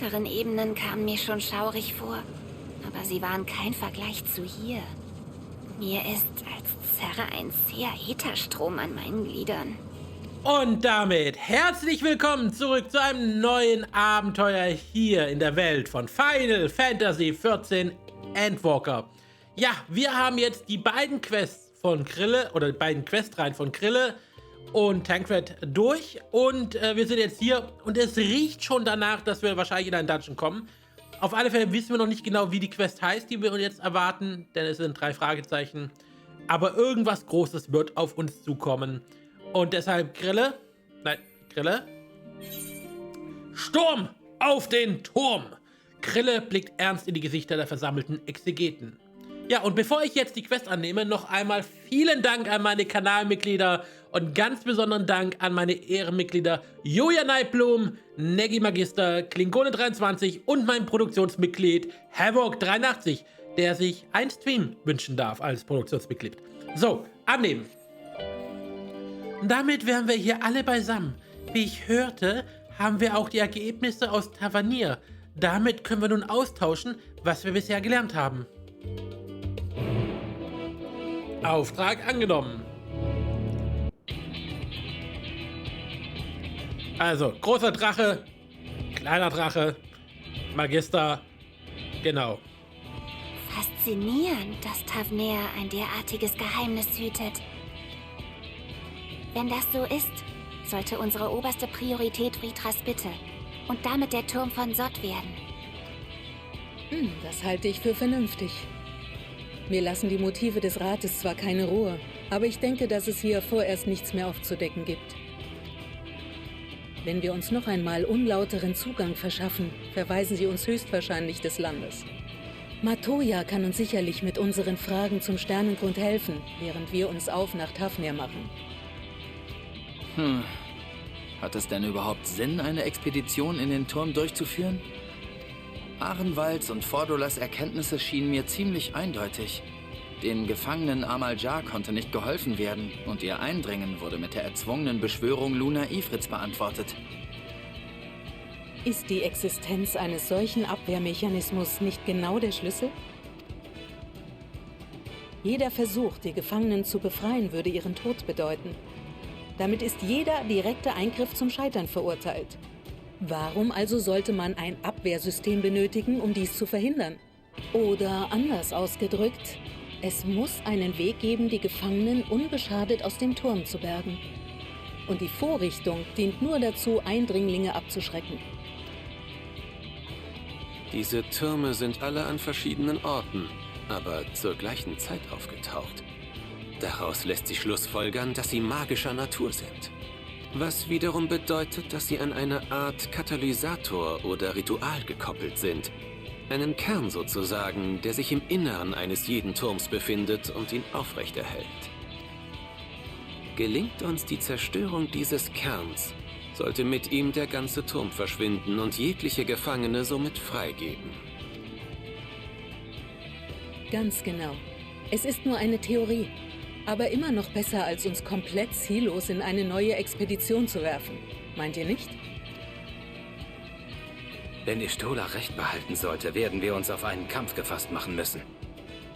unteren Ebenen kamen mir schon schaurig vor. Aber sie waren kein Vergleich zu hier. Mir ist, als zerre ein zäher Ätherstrom an meinen Gliedern. Und damit herzlich willkommen zurück zu einem neuen Abenteuer hier in der Welt von Final Fantasy XIV Endwalker. Ja, wir haben jetzt die beiden Quests von Krille, oder die beiden Questreihen von Krille und Tancred durch. Und wir sind jetzt hier und es riecht schon danach, dass wir wahrscheinlich in einen Dungeon kommen. Auf alle Fälle wissen wir noch nicht genau, wie die Quest heißt, die wir uns jetzt erwarten, denn es sind 3 Fragezeichen. Aber irgendwas Großes wird auf uns zukommen. Und deshalb Grille, Sturm auf den Turm! Krille blickt ernst in die Gesichter der versammelten Exegeten. Ja, und bevor ich jetzt die Quest annehme, noch einmal vielen Dank an meine Kanalmitglieder und ganz besonderen Dank an meine Ehrenmitglieder Julia Neidblum, Neggi Magister, Klingone23 und mein Produktionsmitglied Havoc83, der sich ein Stream wünschen darf als Produktionsmitglied. So, annehmen. Damit wären wir hier alle beisammen. Wie ich hörte, haben wir auch die Ergebnisse aus Tavernier. Damit können wir nun austauschen, was wir bisher gelernt haben. Auftrag angenommen. Also, großer Drache, kleiner Drache, Magister, genau. Faszinierend, dass Tavernier ein derartiges Geheimnis hütet. Wenn das so ist, sollte unsere oberste Priorität Fritras Bitte und damit der Turm von Sott werden. Das halte ich für vernünftig. Mir lassen die Motive des Rates zwar keine Ruhe, aber ich denke, dass es hier vorerst nichts mehr aufzudecken gibt. Wenn wir uns noch einmal unlauteren Zugang verschaffen, verweisen sie uns höchstwahrscheinlich des Landes. Matoja kann uns sicherlich mit unseren Fragen zum Sternengrund helfen, während wir uns auf nach Tavernier machen. Hat es denn überhaupt Sinn, eine Expedition in den Turm durchzuführen? Ahrenwalds und Fordolas Erkenntnisse schienen mir ziemlich eindeutig. Den Gefangenen Amal-Jar konnte nicht geholfen werden und ihr Eindringen wurde mit der erzwungenen Beschwörung Luna Ifrits beantwortet. Ist die Existenz eines solchen Abwehrmechanismus nicht genau der Schlüssel? Jeder Versuch, die Gefangenen zu befreien, würde ihren Tod bedeuten. Damit ist jeder direkte Eingriff zum Scheitern verurteilt. Warum also sollte man ein Abwehrsystem benötigen, um dies zu verhindern? Oder anders ausgedrückt, es muss einen Weg geben, die Gefangenen unbeschadet aus dem Turm zu bergen. Und die Vorrichtung dient nur dazu, Eindringlinge abzuschrecken. Diese Türme sind alle an verschiedenen Orten, aber zur gleichen Zeit aufgetaucht. Daraus lässt sich schlussfolgern, dass sie magischer Natur sind. Was wiederum bedeutet, dass sie an eine Art Katalysator oder Ritual gekoppelt sind. Einen Kern sozusagen, der sich im Inneren eines jeden Turms befindet und ihn aufrechterhält. Gelingt uns die Zerstörung dieses Kerns, sollte mit ihm der ganze Turm verschwinden und jegliche Gefangene somit freigeben. Ganz genau. Es ist nur eine Theorie. Aber immer noch besser, als uns komplett ziellos in eine neue Expedition zu werfen. Meint ihr nicht? Wenn Y'shtola recht behalten sollte, werden wir uns auf einen Kampf gefasst machen müssen.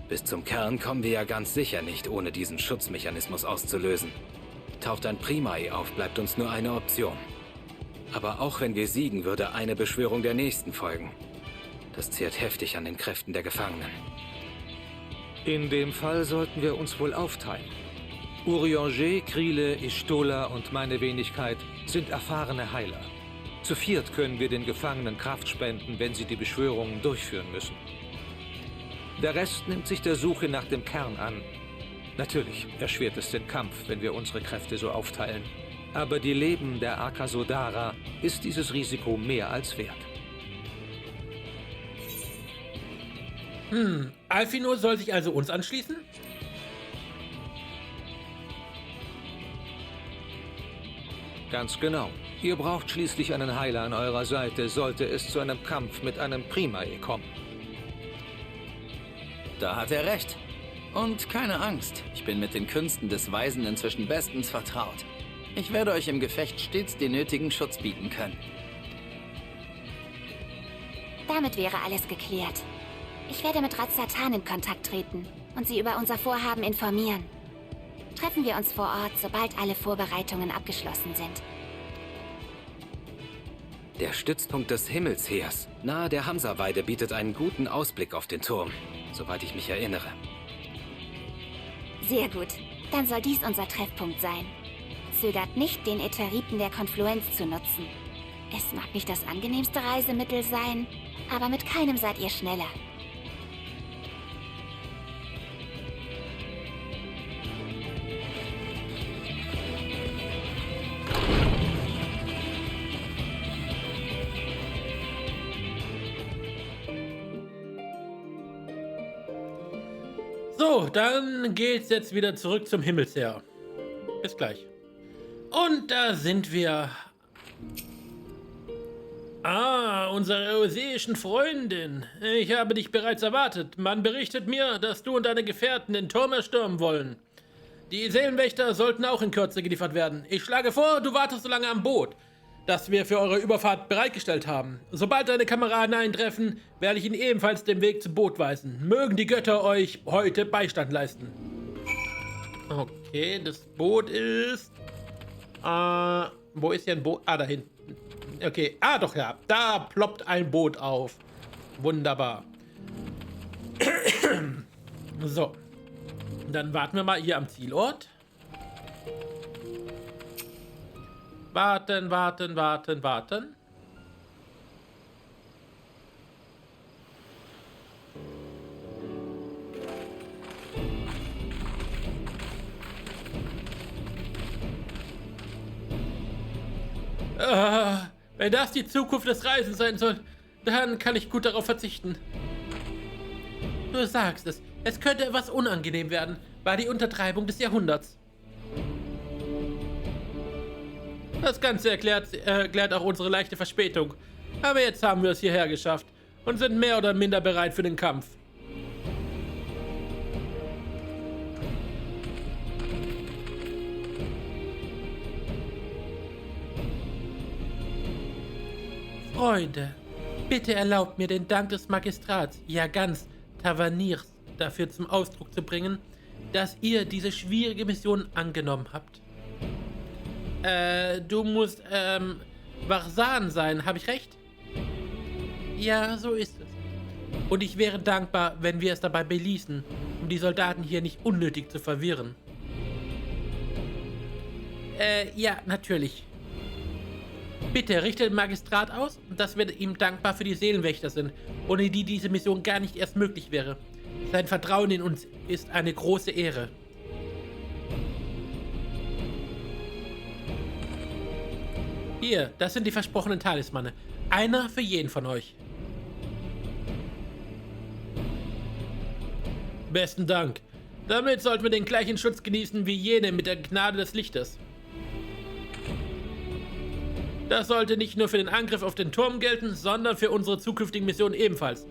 Bis zum Kern kommen wir ja ganz sicher nicht, ohne diesen Schutzmechanismus auszulösen. Taucht ein Primae auf, bleibt uns nur eine Option. Aber auch wenn wir siegen, würde eine Beschwörung der nächsten folgen. Das zehrt heftig an den Kräften der Gefangenen. In dem Fall sollten wir uns wohl aufteilen. Urianger, Krille, Y'shtola und meine Wenigkeit sind erfahrene Heiler. Zu viert können wir den Gefangenen Kraft spenden, wenn sie die Beschwörungen durchführen müssen. Der Rest nimmt sich der Suche nach dem Kern an. Natürlich erschwert es den Kampf, wenn wir unsere Kräfte so aufteilen. Aber die Leben der Akasodara ist dieses Risiko mehr als wert. Alphinaud soll sich also uns anschließen? Ganz genau. Ihr braucht schließlich einen Heiler an eurer Seite, sollte es zu einem Kampf mit einem Primae kommen. Da hat er recht. Und keine Angst, ich bin mit den Künsten des Weisen inzwischen bestens vertraut. Ich werde euch im Gefecht stets den nötigen Schutz bieten können. Damit wäre alles geklärt. Ich werde mit Rat-Satan in Kontakt treten und sie über unser Vorhaben informieren. Treffen wir uns vor Ort, sobald alle Vorbereitungen abgeschlossen sind. Der Stützpunkt des Himmelsheers nahe der Hamsa-Weide bietet einen guten Ausblick auf den Turm, soweit ich mich erinnere. Sehr gut. Dann soll dies unser Treffpunkt sein. Zögert nicht, den Ätheriten der Konfluenz zu nutzen. Es mag nicht das angenehmste Reisemittel sein, aber mit keinem seid ihr schneller. So, dann geht's jetzt wieder zurück zum Himmelsheer. Bis gleich. Und da sind wir. Ah, unsere europäischen Freundin. Ich habe dich bereits erwartet. Man berichtet mir, dass du und deine Gefährten den Turm erstürmen wollen. Die Seelenwächter sollten auch in Kürze geliefert werden. Ich schlage vor, du wartest so lange am Boot, das wir für eure Überfahrt bereitgestellt haben. Sobald deine Kameraden eintreffen, werde ich ihnen ebenfalls den Weg zum Boot weisen. Mögen die Götter euch heute Beistand leisten. Okay, das Boot ist... wo ist hier ein Boot? Ah, da hinten. Okay, doch, ja. Da ploppt ein Boot auf. Wunderbar. So. Dann warten wir mal hier am Zielort. Warten. Wenn das die Zukunft des Reisens sein soll, dann kann ich gut darauf verzichten. Du sagst es. Es könnte etwas unangenehm werden, war die Untertreibung des Jahrhunderts. Das Ganze erklärt auch unsere leichte Verspätung. Aber jetzt haben wir es hierher geschafft und sind mehr oder minder bereit für den Kampf. Freunde, bitte erlaubt mir den Dank des Magistrats, ja ganz Taverniers, dafür zum Ausdruck zu bringen, dass ihr diese schwierige Mission angenommen habt. Du musst, Varsan sein, habe ich recht? Ja, so ist es. Und ich wäre dankbar, wenn wir es dabei beließen, um die Soldaten hier nicht unnötig zu verwirren. Ja, natürlich. Bitte richte den Magistrat aus, dass wir ihm dankbar für die Seelenwächter sind, ohne die diese Mission gar nicht erst möglich wäre. Sein Vertrauen in uns ist eine große Ehre. Hier, das sind die versprochenen Talismane. Einer für jeden von euch. Besten Dank. Damit sollten wir den gleichen Schutz genießen wie jene mit der Gnade des Lichtes. Das sollte nicht nur für den Angriff auf den Turm gelten, sondern für unsere zukünftigen Missionen ebenfalls.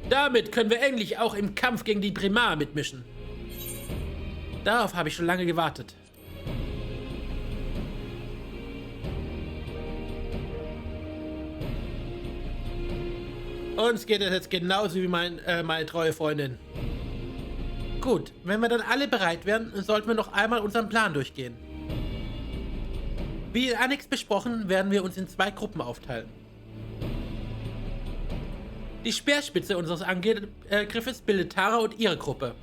Damit können wir endlich auch im Kampf gegen die Primar mitmischen. Darauf habe ich schon lange gewartet. Uns geht es jetzt genauso wie meine treue Freundin. Gut, wenn wir dann alle bereit wären, sollten wir noch einmal unseren Plan durchgehen. Wie in Annex besprochen, werden wir uns in 2 Gruppen aufteilen. Die Speerspitze unseres Angriffes bildet Tara und ihre Gruppe.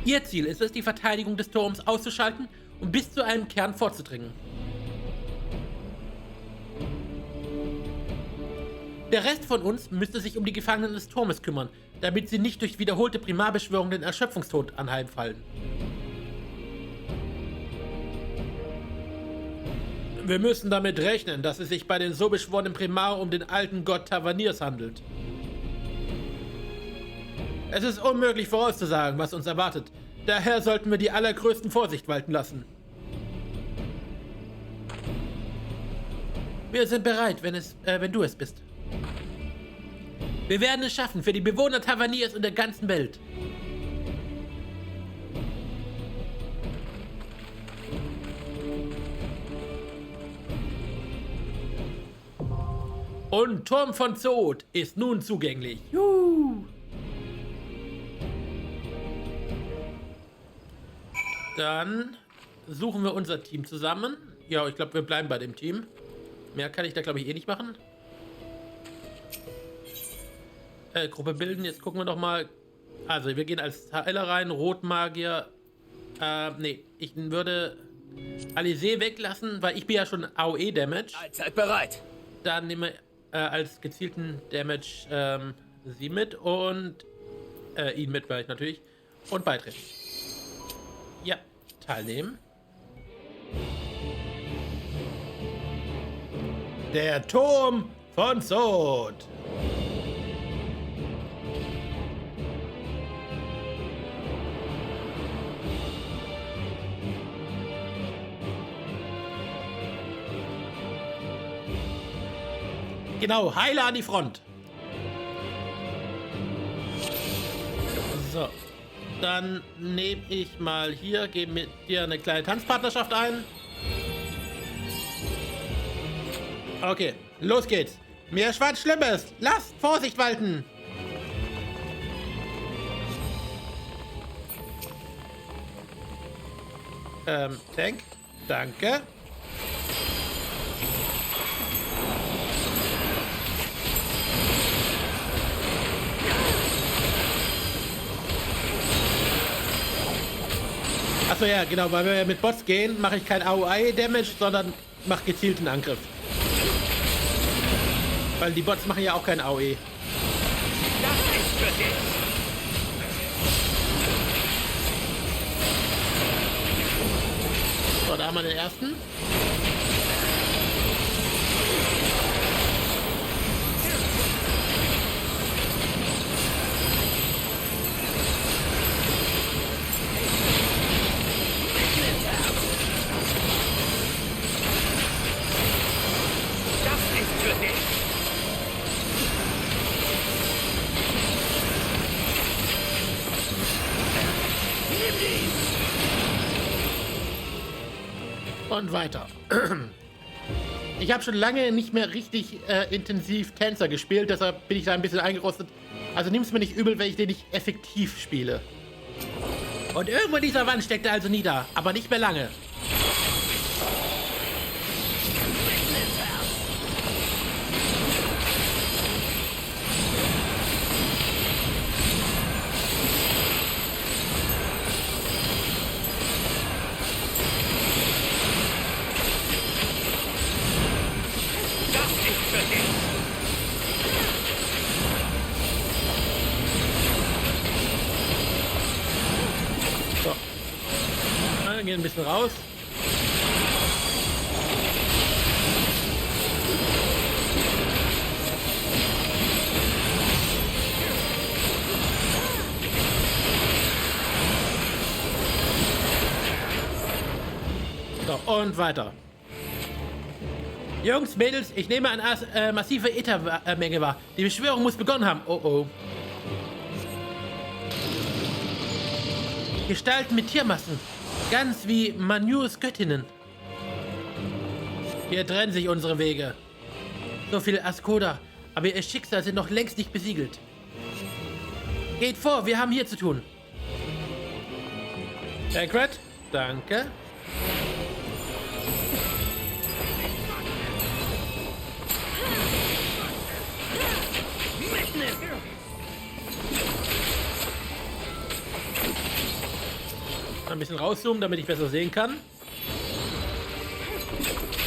Ihr Ziel ist es, die Verteidigung des Turms auszuschalten und bis zu einem Kern vorzudringen. Der Rest von uns müsste sich um die Gefangenen des Turmes kümmern, damit sie nicht durch wiederholte Primarbeschwörungen den Erschöpfungstod anheimfallen. Wir müssen damit rechnen, dass es sich bei den so beschworenen Primar um den alten Gott Taverniers handelt. Es ist unmöglich vorauszusagen, was uns erwartet. Daher sollten wir die allergrößten Vorsicht walten lassen. Wir sind bereit, wenn du es bist. Wir werden es schaffen, für die Bewohner Taverniers und der ganzen Welt. Und Turm von Zod ist nun zugänglich. Juhu. Dann suchen wir unser Team zusammen. Ja, ich glaube, wir bleiben bei dem Team. Mehr kann ich da, glaube ich, eh nicht machen. Gruppe bilden. Jetzt gucken wir doch mal. Also, wir gehen als Heiler rein. Rotmagier. Nee, ich würde Alizé weglassen, weil ich bin ja schon AOE-Damage. Allzeit bereit. Dann nehmen wir als gezielten Damage sie mit und ihn mit, weil ich natürlich. Und beitreten. Ja, teilnehmen. Der Turm von Zod. Genau, Heiler an die Front. So. Dann nehme ich mal hier, gebe mit dir eine kleine Tanzpartnerschaft ein. Okay, los geht's. Mir schwarz Schlimmes. Lasst Vorsicht walten. Tank. Danke. Achso, ja, genau, weil wir mit Bots gehen, mache ich kein AOE-Damage, sondern mache gezielten Angriff. Weil die Bots machen ja auch kein AOE. Das ist für dich. So, da haben wir den ersten. Und weiter. Ich habe schon lange nicht mehr richtig intensiv Tänzer gespielt, deshalb bin ich da ein bisschen eingerostet. Also nimm es mir nicht übel, wenn ich den nicht effektiv spiele. Und irgendwo in dieser Wand steckt er also nieder, aber nicht mehr lange. Gehen ein bisschen raus. So, und weiter. Jungs, Mädels, ich nehme eine massive Äthermenge wahr. Die Beschwörung muss begonnen haben. Oh oh. Gestalten mit Tiermassen. Ganz wie Manus Göttinnen. Hier trennen sich unsere Wege. So viel Askoda, aber ihr Schicksal sind noch längst nicht besiegelt. Geht vor, wir haben hier zu tun. Tancred, danke. Ein bisschen rauszoomen, damit ich besser sehen kann.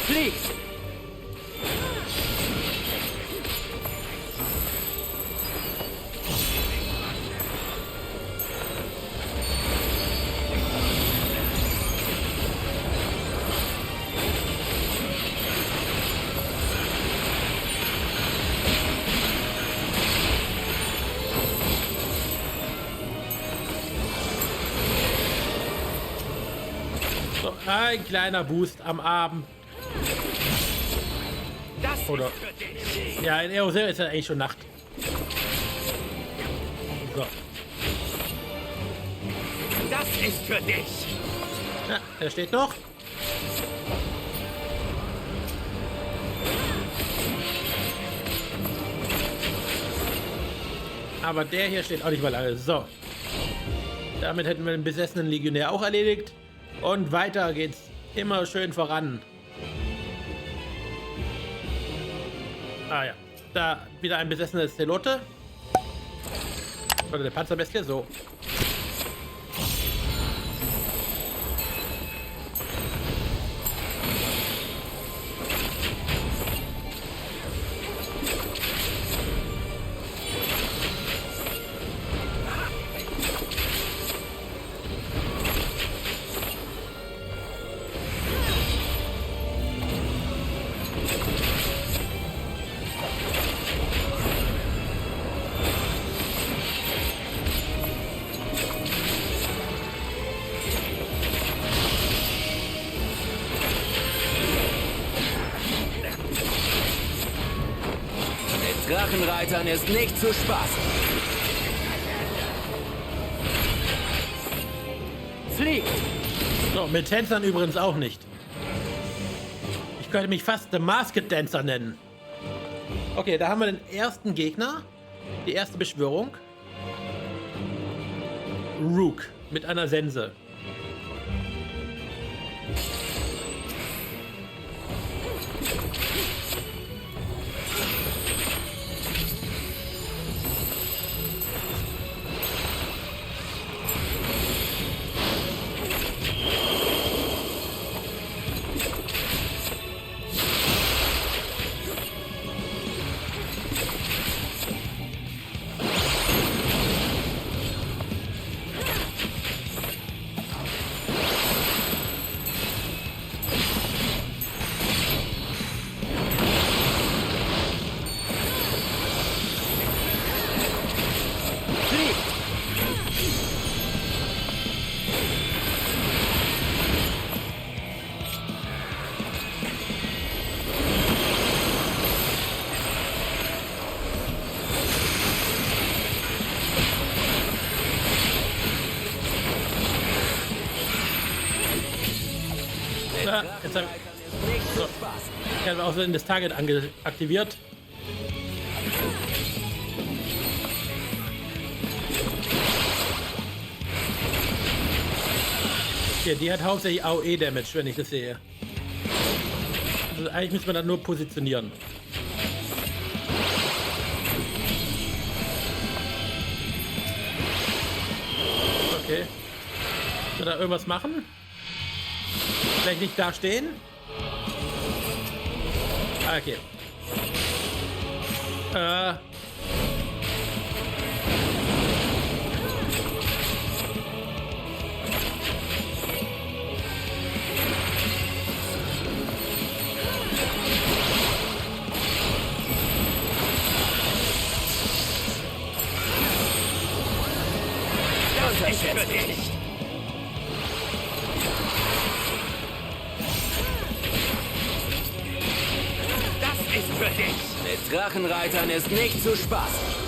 Flieg! Ein kleiner Boost am Abend. Das Oder? Ja, in Eorzea ist ja eigentlich schon Nacht. So. Das ist für dich. Ja, der steht noch. Aber der hier steht auch nicht mal lange. So. Damit hätten wir den besessenen Legionär auch erledigt. Und weiter geht's immer schön voran. Ah ja. Da wieder ein besessenes Zelote. Oder der Panzerbestie. So. Drachenreitern ist nicht zu spaßen. Fliegt! So, mit Tänzern übrigens auch nicht. Ich könnte mich fast The Masked Dancer nennen. Okay, da haben wir den ersten Gegner. Die erste Beschwörung. Rook mit einer Sense. Ja, jetzt habe ich habe auch so das Target aktiviert. Okay, die hat hauptsächlich AOE-Damage, wenn ich das sehe. Also eigentlich müssen wir dann nur positionieren. Okay. Können wir da irgendwas machen? Vielleicht nicht da stehen? Ah, okay. Unterschätzt mich nicht. Für dich. Mit Drachenreitern ist nicht zu spaßen.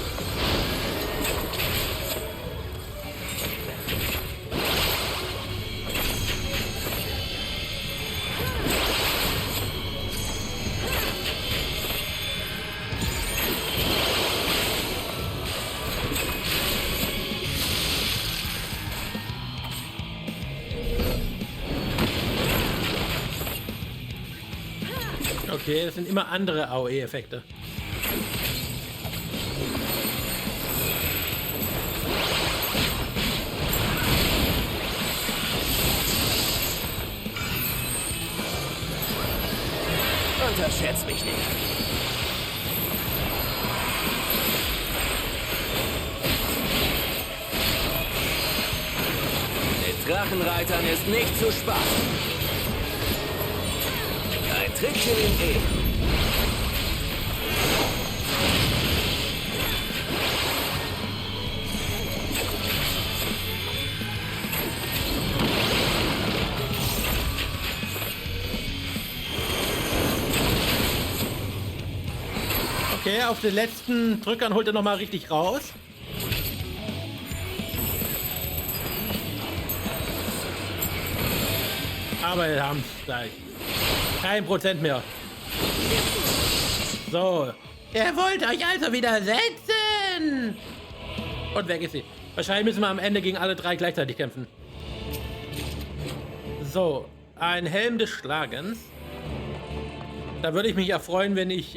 Okay, das sind immer andere AOE-Effekte. Unterschätzt mich nicht. Mit Drachenreitern ist nicht zu spaßen. Ein Trickchen in E. Okay, auf den letzten Drückern holt er noch mal richtig raus. Aber wir haben es gleich. Kein Prozent mehr. So. Er wollte euch also widersetzen. Und weg ist sie. Wahrscheinlich müssen wir am Ende gegen alle 3 gleichzeitig kämpfen. So, ein Helm des Schlagens. Da würde ich mich ja freuen, wenn ich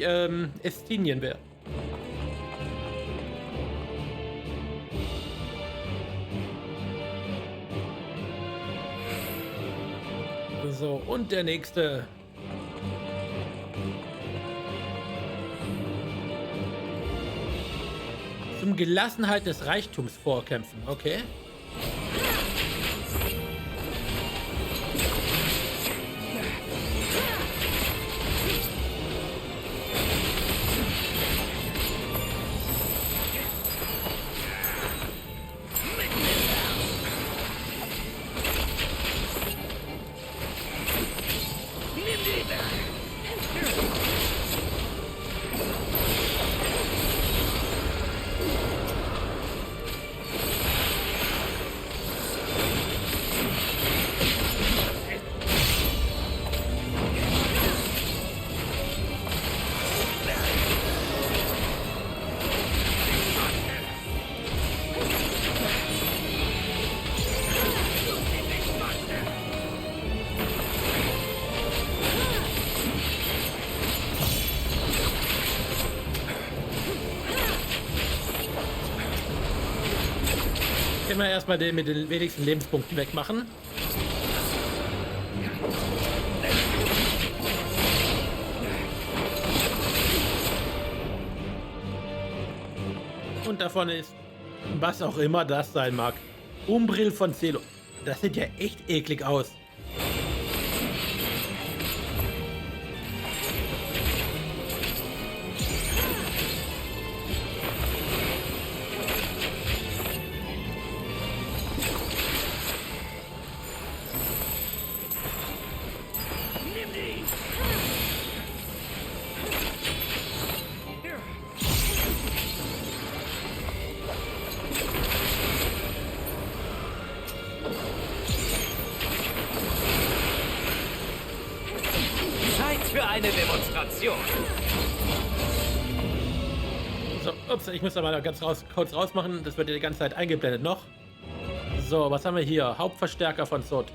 Estinien wäre. So, und der nächste. Zum Gelassenheit des Reichtums vorkämpfen, okay? Immer erstmal den mit den wenigsten Lebenspunkten wegmachen. Und davon ist, was auch immer das sein mag, Umbriel von Celo. Das sieht ja echt eklig aus. Für eine Demonstration. So, ups, ich muss da mal kurz rausmachen. Das wird ja die ganze Zeit eingeblendet noch. So, was haben wir hier? Hauptverstärker von Sot.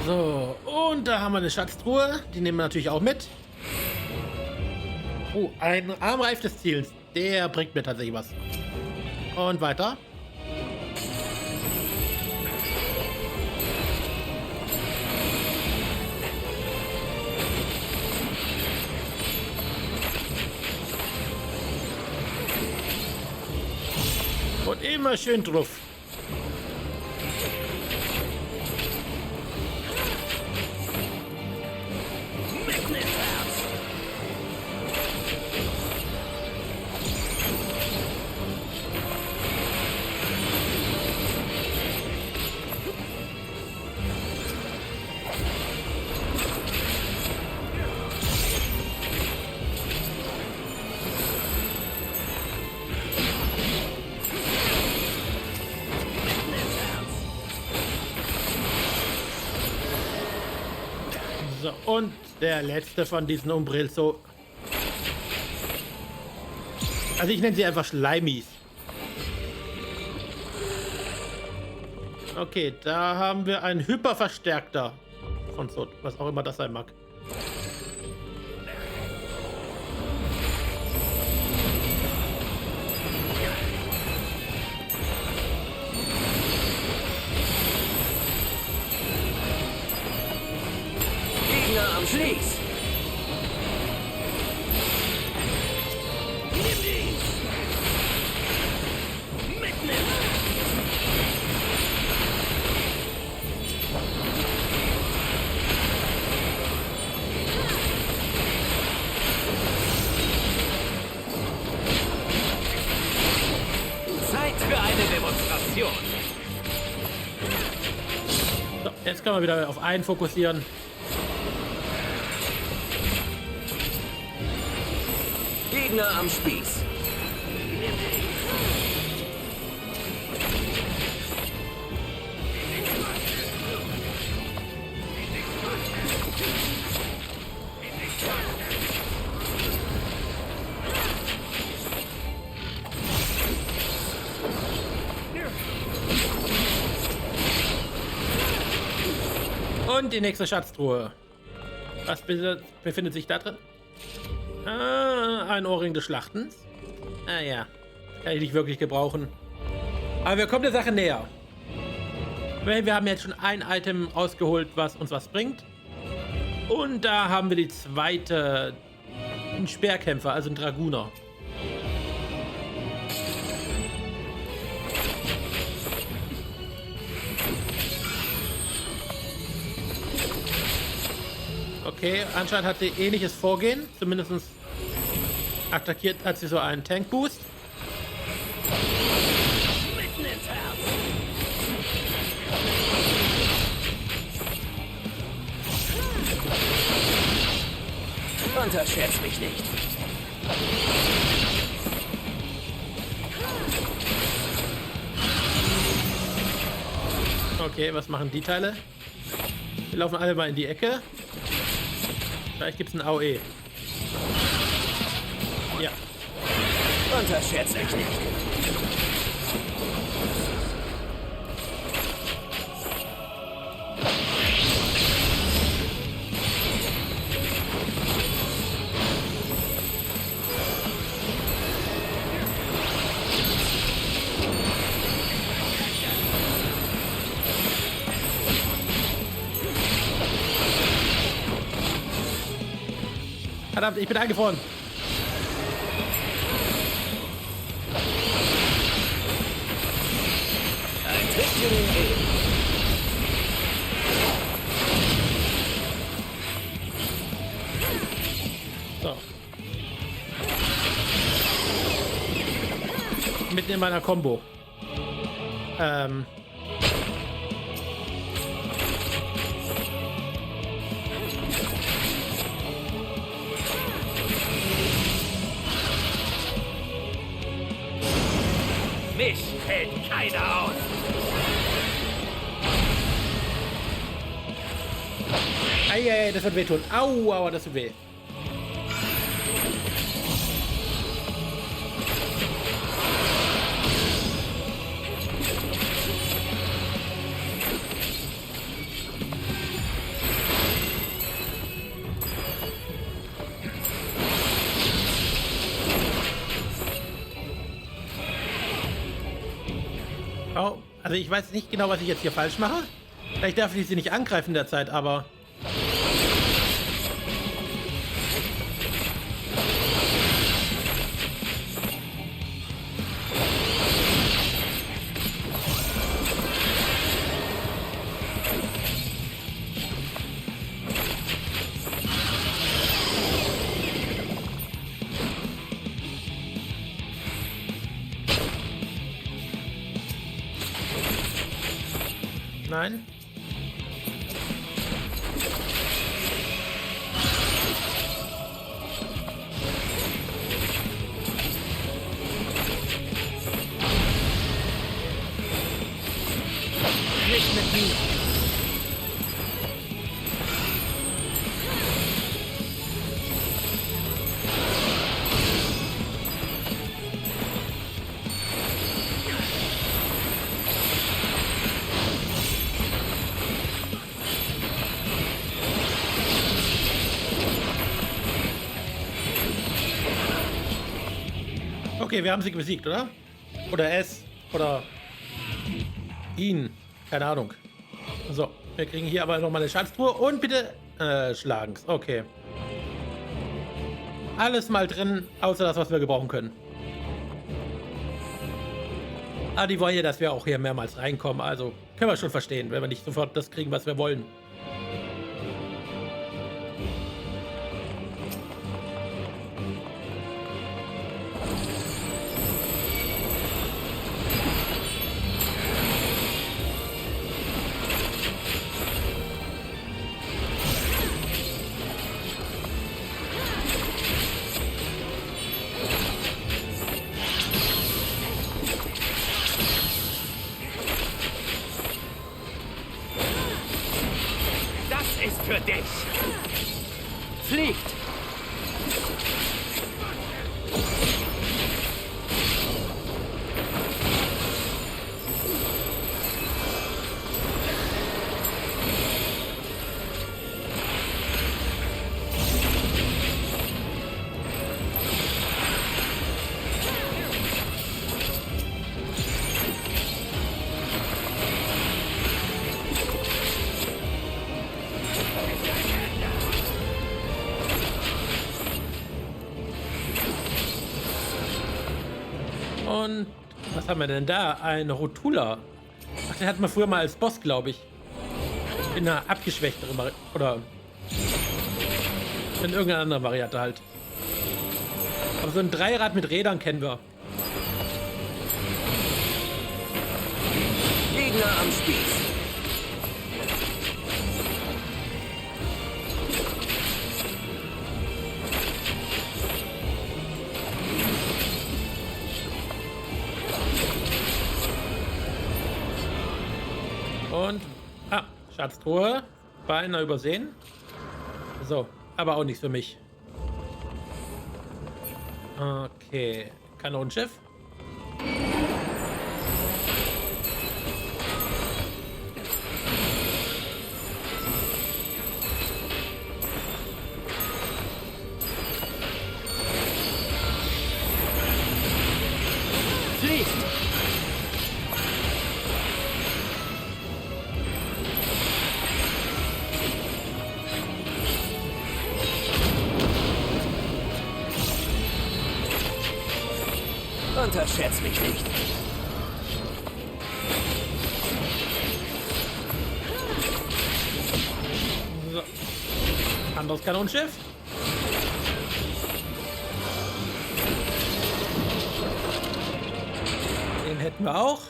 So, und da haben wir eine Schatztruhe. Die nehmen wir natürlich auch mit. Oh, ein Armreif des Ziels. Der bringt mir tatsächlich was. Und weiter. Und immer schön drauf. So, und der letzte von diesen Umbriel so. Also ich nenne sie einfach Schleimis. Okay, da haben wir einen Hyperverstärkter von Zod, was auch immer das sein mag. Gegner am Schließ. Nimm dies. Mitnehmen. Zeit für eine Demonstration. So, jetzt können wir wieder auf einen fokussieren. Gegner am Spieß. Und die nächste Schatztruhe. Was befindet sich da drin? Ah, ein Ohrring des Schlachtens. Ah ja, kann ich nicht wirklich gebrauchen. Aber wir kommen der Sache näher. Wir haben jetzt schon ein Item rausgeholt, was uns was bringt. Und da haben wir die zweite, einen Speerkämpfer, also einen Draguner. Okay, anscheinend hat sie ähnliches Vorgehen. Zumindest attackiert hat sie so einen Tank-Boost. Mitten ins Herz. Unterschätz mich nicht. Okay, was machen die Teile? Wir laufen alle mal in die Ecke. Vielleicht gibt es ein AOE. Ja. Unterschätz mich nicht. Verdammt, ich bin eingefroren. Ein Trick für den Leben. So. Mitten in meiner Combo. Mich hält keiner aus. Eieiei, das wird wehtun. Au, aua, das tut weh. Oh, also ich weiß nicht genau, was ich jetzt hier falsch mache. Vielleicht darf ich sie nicht angreifen in der Zeit, aber... Nein. Nicht mit mir. Okay, wir haben sie besiegt, oder? Oder es. Oder ihn. Keine Ahnung. So, wir kriegen hier aber nochmal eine Schatztruhe. Und bitte schlagen's. Okay. Alles mal drin, außer das, was wir gebrauchen können. Aber die wollen ja, dass wir auch hier mehrmals reinkommen. Also können wir schon verstehen, wenn wir nicht sofort das kriegen, was wir wollen. Ist für dich. Fliegt. Und was haben wir denn da? Ein Rotula. Ach, den hatten wir früher mal als Boss, glaube ich. In einer abgeschwächteren Variante. Oder in irgendeiner anderen Variante halt. Aber so ein Dreirad mit Rädern kennen wir. Gegner am Spieß. Und, Schatztruhe. Beinahe übersehen. So, aber auch nichts für mich. Okay, Kanonenschiff. Fliegt. Unterschätzt mich nicht. So. Anderes Kanonenschiff. Den hätten wir auch.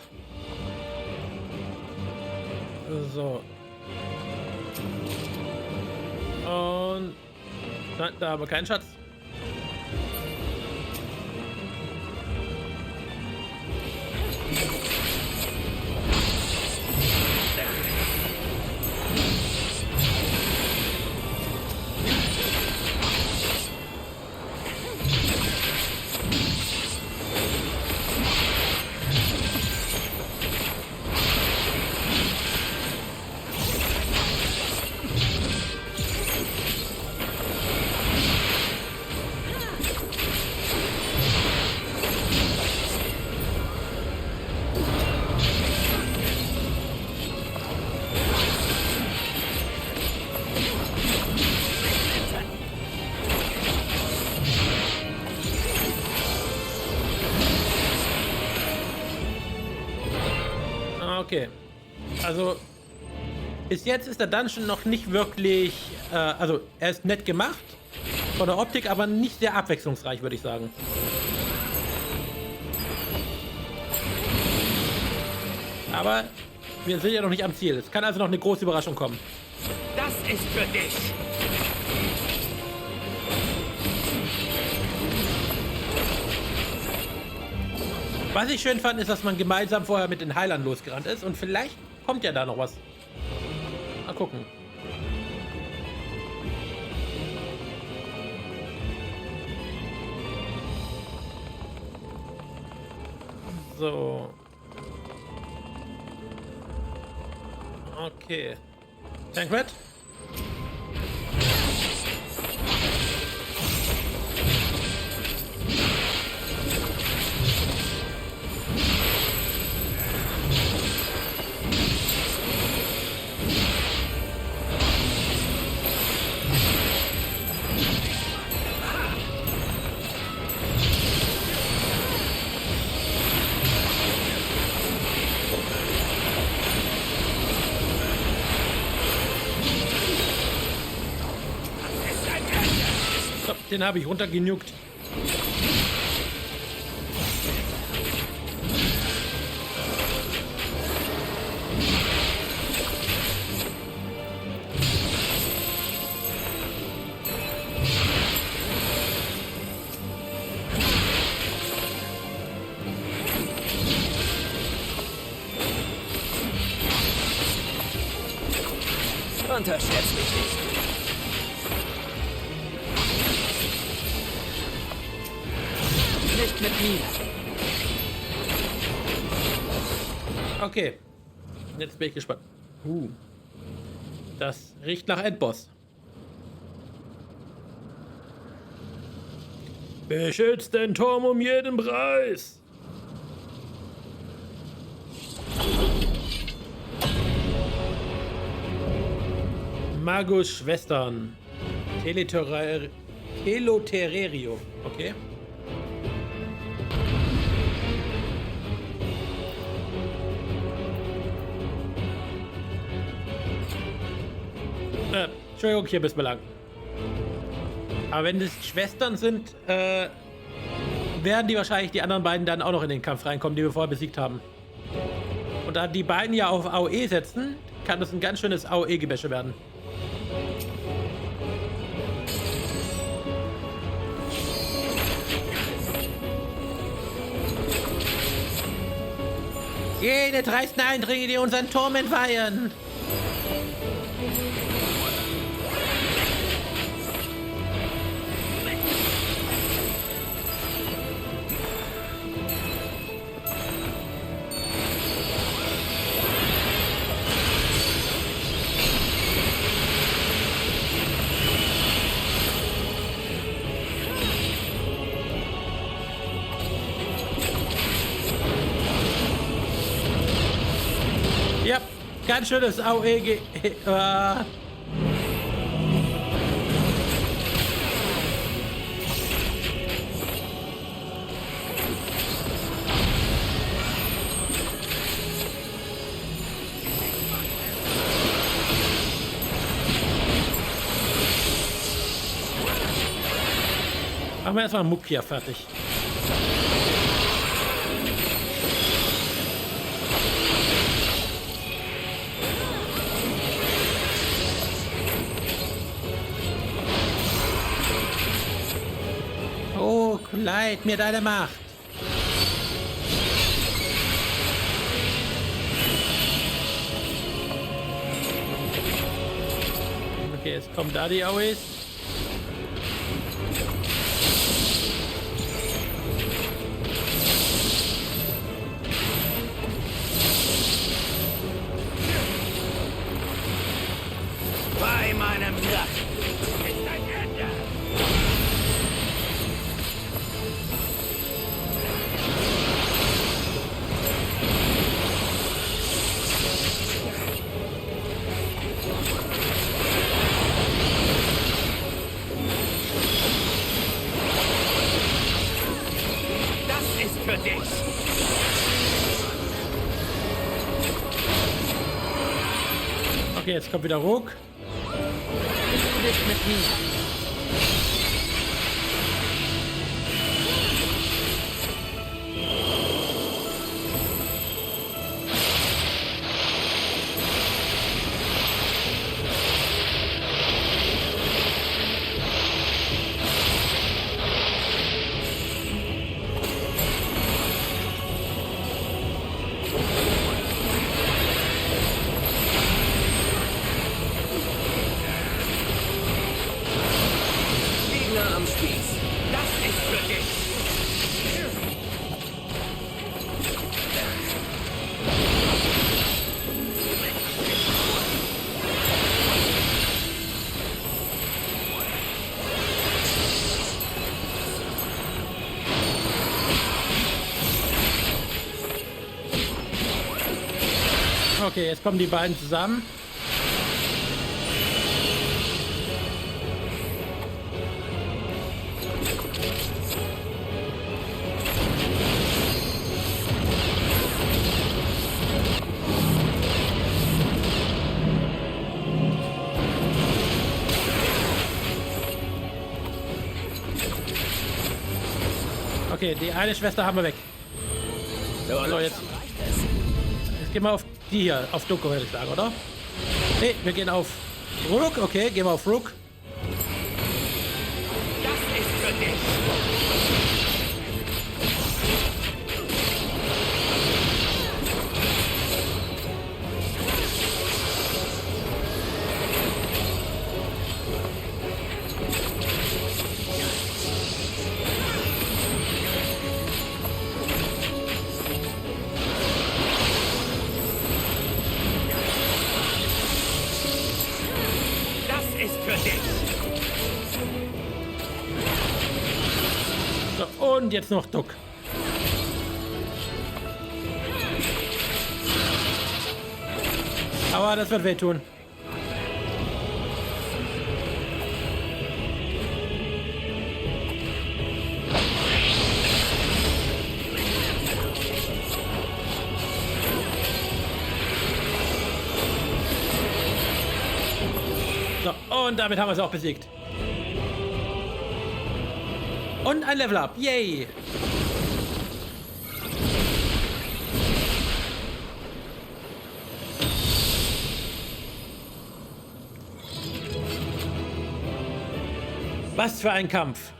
So. Und nein, da haben wir keinen Schatz. Okay. Also, bis jetzt ist der Dungeon noch nicht wirklich, also er ist nett gemacht, von der Optik, aber nicht sehr abwechslungsreich, würde ich sagen. Aber wir sind ja noch nicht am Ziel. Es kann also noch eine große Überraschung kommen. Das ist für dich. Was ich schön fand, ist, dass man gemeinsam vorher mit den Heilern losgerannt ist. Und vielleicht kommt ja da noch was. Mal gucken. So. Okay. Tancred? Den habe ich runtergenugt. Unterschätzt mich nicht. Nicht mit mir. Okay. Jetzt bin ich gespannt. Das riecht nach Endboss. Beschützt den Turm um jeden Preis. Magus Schwestern. Telotererio. Okay. Entschuldigung, hier bis lang. Aber wenn es Schwestern sind, werden die wahrscheinlich die anderen beiden dann auch noch in den Kampf reinkommen, die wir vorher besiegt haben. Und da die beiden ja auf AOE setzen, kann das ein ganz schönes AOE-Gebäsche werden. Jene dreisten Eindringlinge, die unseren Turm entweihen. Ja, ganz schönes AOE. Machen wir erstmal Mukia fertig. Oh, leid mir deine Macht. Okay, jetzt kommen da die AOEs. Bei meinem Drachen ist ein Ende. Das ist für dich. Okay, jetzt kommt wieder Ruck. Nicht mit mir. Gegner am Spieß. Das ist für dich. Okay, jetzt kommen die beiden zusammen. Okay, die eine Schwester haben wir weg. So, jetzt gehen wir auf die hier, auf Duko, würde ich sagen, oder? Nee, wir gehen auf Rook, okay, gehen wir auf Rook. Das ist für dich. So, und jetzt noch Duck. Aber das wird wehtun. So, und damit haben wir es auch besiegt. Und ein Level Up. Yay! Was für ein Kampf.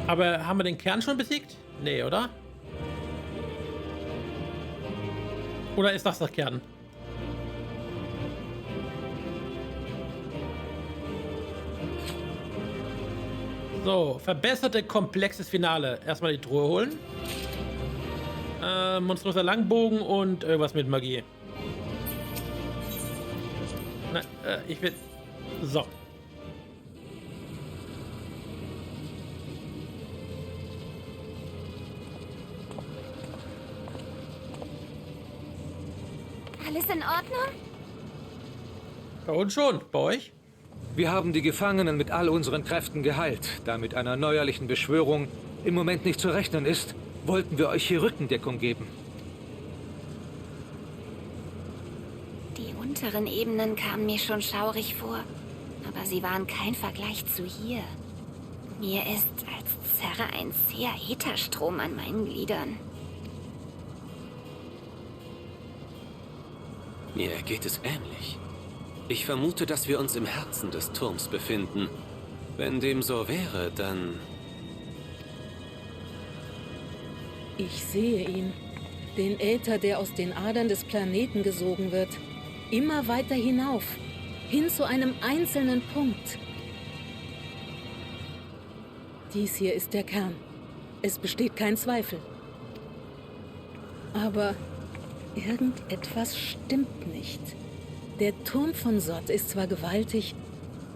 Aber haben wir den Kern schon besiegt? Nee, oder? Oder ist das der Kern? So, verbesserte komplexes Finale. Erstmal die Truhe holen. Monströser Langbogen und irgendwas mit Magie. Nein, ich will... So. Alles in Ordnung? Bei uns schon. Bei euch? Wir haben die Gefangenen mit all unseren Kräften geheilt. Da mit einer neuerlichen Beschwörung im Moment nicht zu rechnen ist, wollten wir euch hier Rückendeckung geben. Die unteren Ebenen kamen mir schon schaurig vor, aber sie waren kein Vergleich zu hier. Mir ist, als zerre ein zäher Ätherstrom an meinen Gliedern. Mir geht es ähnlich. Ich vermute, dass wir uns im Herzen des Turms befinden. Wenn dem so wäre, dann... Ich sehe ihn. Den Äther, der aus den Adern des Planeten gesogen wird. Immer weiter hinauf. Hin zu einem einzelnen Punkt. Dies hier ist der Kern. Es besteht kein Zweifel. Aber irgendetwas stimmt nicht. Der Turm von Sot ist zwar gewaltig,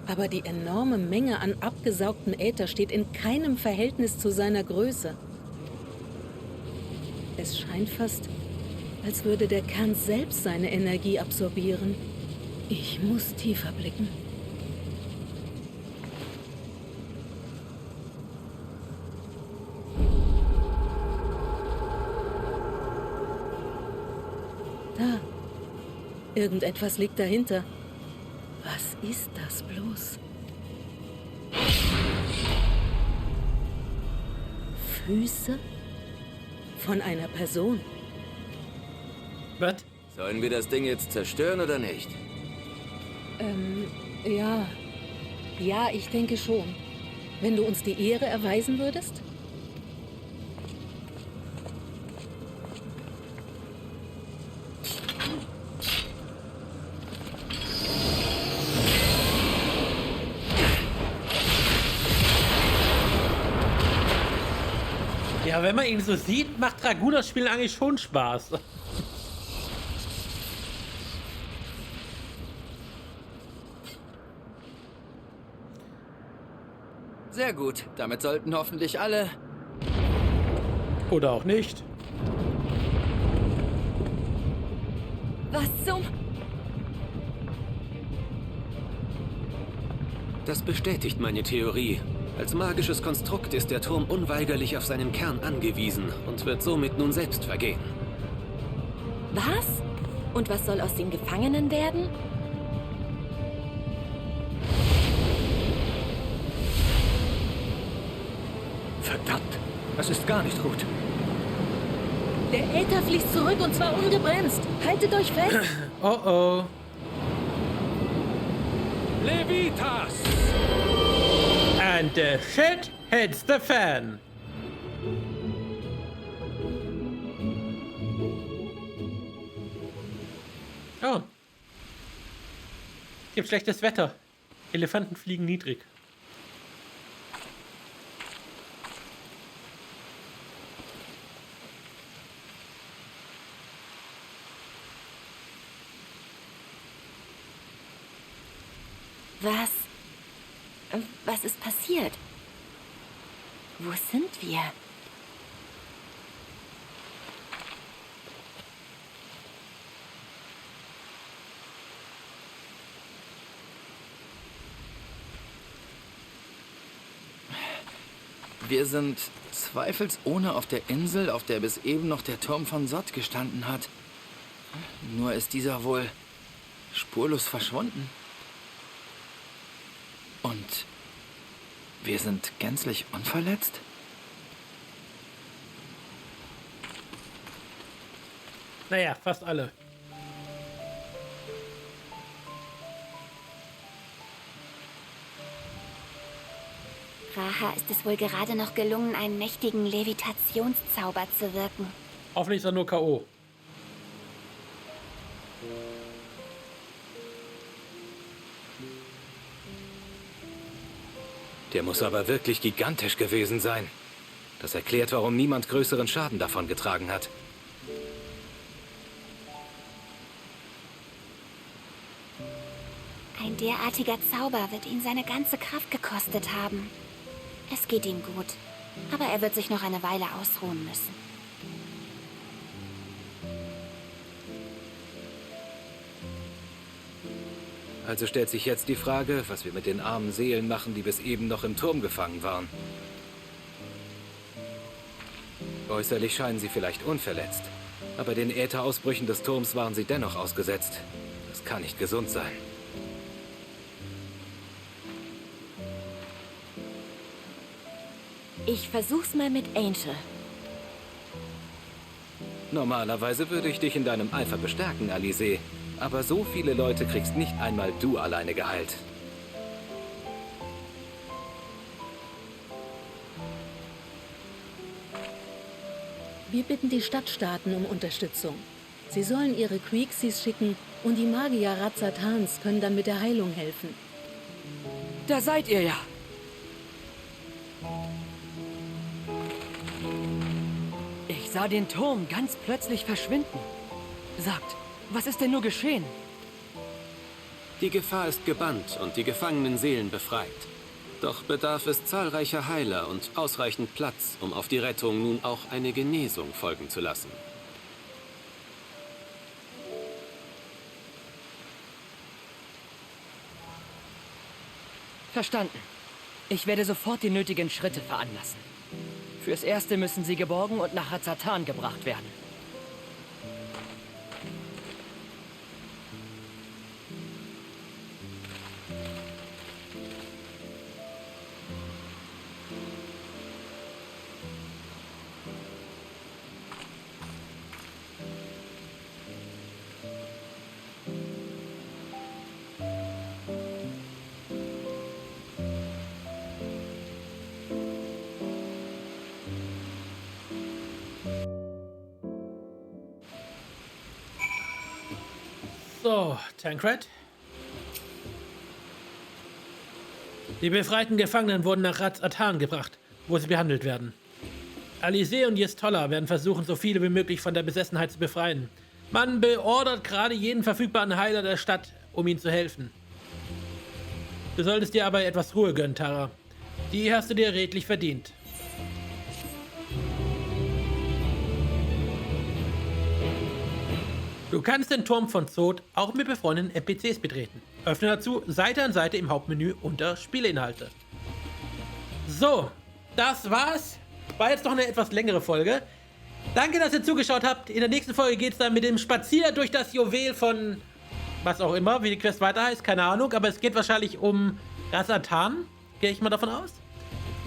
aber die enorme Menge an abgesaugten Äther steht in keinem Verhältnis zu seiner Größe. Es scheint fast, als würde der Kern selbst seine Energie absorbieren. Ich muss tiefer blicken. Da. Irgendetwas liegt dahinter. Was ist das bloß? Füße von einer Person. Was? Sollen wir das Ding jetzt zerstören oder nicht? Ja. Ja, ich denke schon. Wenn du uns die Ehre erweisen würdest? Ja, wenn man ihn so sieht, macht Dragunas Spielen eigentlich schon Spaß. Sehr gut. Damit sollten hoffentlich alle... Oder auch nicht. Was zum... Das bestätigt meine Theorie. Als magisches Konstrukt ist der Turm unweigerlich auf seinen Kern angewiesen und wird somit nun selbst vergehen. Was? Und was soll aus den Gefangenen werden? Verdammt! Das ist gar nicht gut. Der Äther fließt zurück und zwar ungebremst. Haltet euch fest. Oh oh. Levitas! And the shit hits the fan. Oh. Gibt schlechtes Wetter. Elefanten fliegen niedrig. Was ist passiert? Wo sind wir? Wir sind zweifelsohne auf der Insel, auf der bis eben noch der Turm von Sot gestanden hat. Nur ist dieser wohl spurlos verschwunden. Und wir sind gänzlich unverletzt? Naja, fast alle. Raha ist es wohl gerade noch gelungen, einen mächtigen Levitationszauber zu wirken. Hoffentlich ist er nur K.O. Der muss aber wirklich gigantisch gewesen sein. Das erklärt, warum niemand größeren Schaden davon getragen hat. Ein derartiger Zauber wird ihn seine ganze Kraft gekostet haben. Es geht ihm gut, aber er wird sich noch eine Weile ausruhen müssen. Also stellt sich jetzt die Frage, was wir mit den armen Seelen machen, die bis eben noch im Turm gefangen waren. Äußerlich scheinen sie vielleicht unverletzt, aber den Ätherausbrüchen des Turms waren sie dennoch ausgesetzt. Das kann nicht gesund sein. Ich versuch's mal mit Angel. Normalerweise würde ich dich in deinem Eifer bestärken, Alice. Aber so viele Leute kriegst nicht einmal du alleine geheilt. Wir bitten die Stadtstaaten um Unterstützung. Sie sollen ihre Quixis schicken und die Magier Razatans können dann mit der Heilung helfen. Da seid ihr ja. Ich sah den Turm ganz plötzlich verschwinden. Sagt, was ist denn nur geschehen? Die Gefahr ist gebannt und die gefangenen Seelen befreit. Doch bedarf es zahlreicher Heiler und ausreichend Platz, um auf die Rettung nun auch eine Genesung folgen zu lassen. Verstanden. Ich werde sofort die nötigen Schritte veranlassen. Fürs Erste müssen sie geborgen und nach Razatan gebracht werden. So, Tancred. Die befreiten Gefangenen wurden nach Razatan gebracht, wo sie behandelt werden. Alice und Yestolla werden versuchen, so viele wie möglich von der Besessenheit zu befreien. Man beordert gerade jeden verfügbaren Heiler der Stadt, um ihnen zu helfen. Du solltest dir aber etwas Ruhe gönnen, Tara. Die hast du dir redlich verdient. Du kannst den Turm von Sot auch mit befreundeten NPCs betreten. Öffne dazu Seite an Seite im Hauptmenü unter Spieleinhalte. So, das war's. War jetzt noch eine etwas längere Folge. Danke, dass ihr zugeschaut habt. In der nächsten Folge geht es dann mit dem Spazier durch das Juwel von was auch immer, wie die Quest weiter heißt, keine Ahnung. Aber es geht wahrscheinlich um Razatan, gehe ich mal davon aus.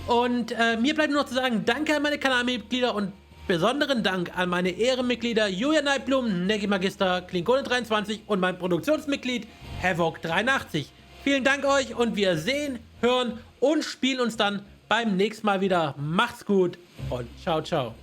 Und mir bleibt nur noch zu sagen, danke an meine Kanalmitglieder und besonderen Dank an meine Ehrenmitglieder Julian Neidblum, Negi Magister, Klingone23 und mein Produktionsmitglied Havoc83. Vielen Dank euch und wir sehen, hören und spielen uns dann beim nächsten Mal wieder. Macht's gut und ciao, ciao.